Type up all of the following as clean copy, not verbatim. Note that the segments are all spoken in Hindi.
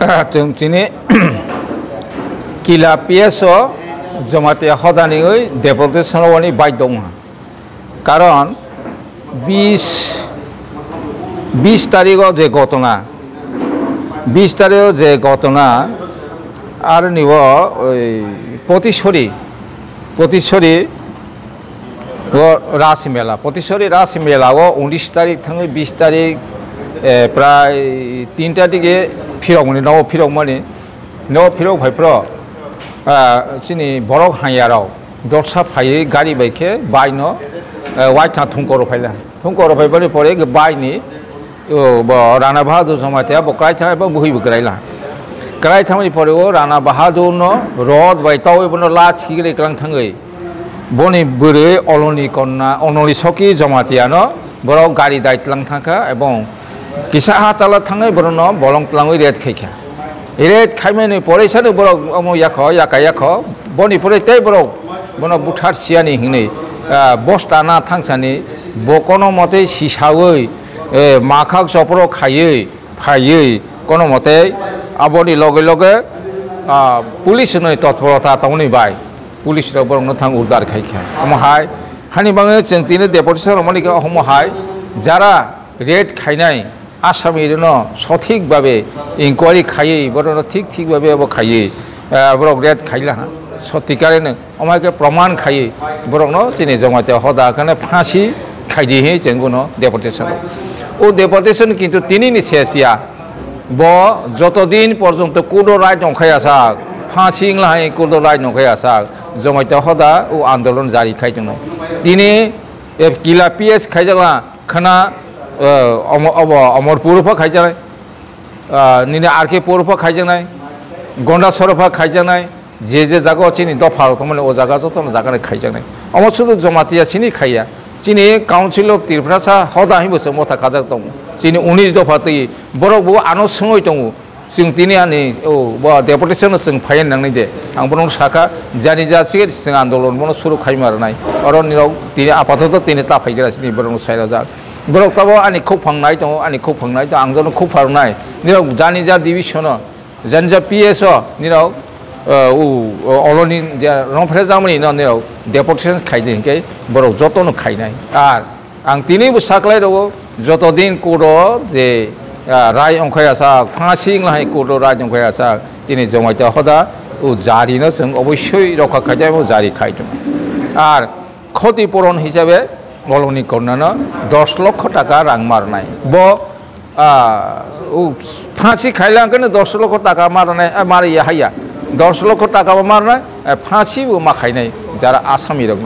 जों दिनै किला पिएसओ जमाते हदानी डेपुटेशन वानी बाइक दं कारण 20 तारिखआव जे घटना 20 तारिखआव जे घटना आरो निबो पतिश्वरी रासमेला वो 19 तारिख थांगे 20 तारिख प्राय 3टा दिगे फिरौमनि नव फिरौ भाइफ्र चिनि बरक हायाराव दरसा फायै गारि बाइके बायनो वाइथा थुंकर फाइबानि परे बायनि राणा बाहादुर जमातिया बक्राइथा एबा बोहैबोग्रायला ग्राइथामनि परे राणा बाहादुर न रड बाइताव एबनो ला छिगले क्लां थाङै बनि बोरै अलनि कन्ना अनलि सकी जमातिया न बरक गारि दाइतलां थांखा एबं किसा हाताला थाङै बरनो बलं तलाङै रेड खाइखा रेड खाइमेनि परे सानो बरक अमो याख बनि परे तै बरक बनो बुथार सियानि हिनै बस्ता ना थांसानि बकनो मते सिसावै माखाक सप्रो खायै फायै कोनो मते आबनि लगे पुलिस नै तत्परता तौनि बाय पुलिस रो बरनो थां उद्धार खाइखा अमहाय हानि बाङै जों तिने डेपुटेशन रमनि का हमहाय जारा रेड खाइनाय आसामी न सठिक भावे इंक्वारी खायै बरनो ठीक भावे अब खायै बरक रेड खाइला सतिकारे न अमायके प्रमाण खायै बरनो तिने जमाते हदा कने फांसी खाइदि हे जोंगुनो डेपुटेशन ओ डेपुटेशन किन्तु तिनिनि सेसिया ब जतदिन पर्यन्त कुदो राय दंखाया सा फांसी लाहाय कुदो राय दंखाया सा जमाते हदा ओ आंदोलन जारी खाइदों दिने किला पीएस खाइजला खना अमरपुरफा खाइजानाय निने आरके पुरफा खाइजानाय गंडा सरफा खाइजानाय जे जागा चिनि दफा तमने ओ जागा जतन जागाने खाइजानाय अमसुदु जमातिया चिनि खाइया चिनि काउन्सिल अफ त्रिपुरासा हदाहि बोसो मथा खाजा दं चिनि 19 दफा तै बरक बो आनो सङै दं जों दिनै आनि ओ बा डेपुटेशन जों फाइन नांनाय दे आं बरन साखा जानि जासिगे जों आन्दोलन बनो सुरु खाइमारनाय अरन निराव दिनै आपातत दिनै ताफाइग्रा चिनि बरन साइरा जा बरक ताबो आनि खुब फांनाय दं आं जनो खुब फारनाय निराव जानि जा डिविजन जानि जा पीएसओ निराव अलनि रंफ्रे जामनि निराव डेपुटेशन खाइदिनके बरक जतन खाइनाय आर आं दिनैबो साख्लाय दङ जतदिन कोड जे राय अंखाया सा फांसी लाहाय कोड राय अंखाया सा दिनै जमाइता हदा उ जारिनो जों अबश्य रखा खाइजाबो जारि खाइदों आर क्षतिपूरण हिसाबै अलनि कन्नानो 10 लाख टाका रां मारनाय ब फांसी खाइलांगोन 10 लाख टाका मारनाय मारिया हाया 10 लाख टाका मारनाय फांसीबो माखाइनाय जारा आसामी दङ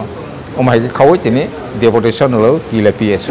अमाय खावै दिनै डेपुटेशन किला पीएस